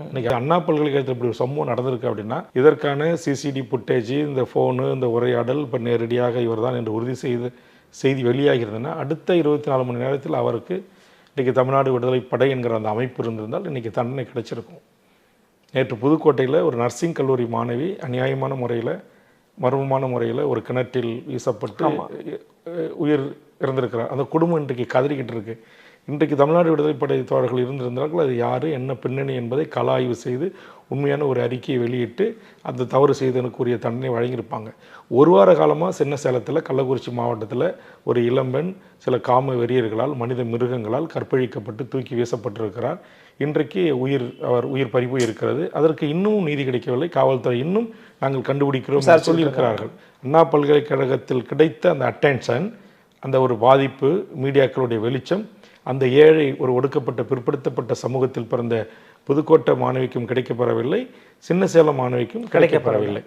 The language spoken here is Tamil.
இன்னைக்கு அண்ணா பல்கலைக்கழகத்தில் இப்படி ஒரு சம்பவம் நடந்திருக்கு அப்படின்னா இதற்கான சிசிடி புட்டேஜ், இந்த ஃபோனு, இந்த உரையாடல் இப்போ நேரடியாக இவர் தான் என்று உறுதி செய்து செய்தி வெளியாகிறதுனா அடுத்த 24 மணி நேரத்தில் அவருக்கு இன்றைக்கி தமிழ்நாடு விடுதலை படை என்கிற அந்த அமைப்பு இருந்திருந்தால் இன்றைக்கி தண்டனை கிடைச்சிருக்கும். நேற்று புதுக்கோட்டையில் ஒரு நர்சிங் கல்லூரி மாணவி அநியாயமான முறையில், மர்மமான முறையில் ஒரு கிணற்றில் வீசப்பட்டு உயிர் இறந்திருக்கிறார். அந்த குடும்பம் இன்றைக்கு கதறிக்கிட்டு இருக்கு. இன்றைக்கு தமிழ்நாடு விடுதலை படை தோழர்கள் இருந்திருந்தார்கள் அது யார், என்ன பின்னணி என்பதை கள ஆய்வு செய்து உண்மையான ஒரு அறிக்கையை வெளியிட்டு அந்த தவறு செய்தனுக்குரிய தண்டனை வழங்கியிருப்பாங்க. ஒரு வார காலமாக சின்ன சேலத்தில், கள்ளக்குறிச்சி மாவட்டத்தில் ஒரு இளம்பெண் சில காம வெறியர்களால், மனித மிருகங்களால் கற்பழிக்கப்பட்டு தூக்கி வீசப்பட்டிருக்கிறார். இன்றைக்கு அவர் உயிர் பறிப்பு இருக்கிறது. அதற்கு இன்னமும் நீதி கிடைக்கவில்லை. காவல்துறை இன்னும் நாங்கள் கண்டுபிடிக்கிறோம் சொல்லியிருக்கிறார்கள். அண்ணா பல்கலைக்கழகத்தில் கிடைத்த அந்த அட்டென்ஷன், அந்த ஒரு பாதிப்பு, மீடியாக்களுடைய வெளிச்சம், அந்த ஏழை ஒரு ஒடுக்கப்பட்ட பிற்படுத்தப்பட்ட சமூகத்தில் பிறந்த புதுக்கோட்டை மாணவிக்கும் கிடைக்கப்பெறவில்லை, சின்ன சேலம் மாணவிக்கும் கிடைக்கப்பெறவில்லை.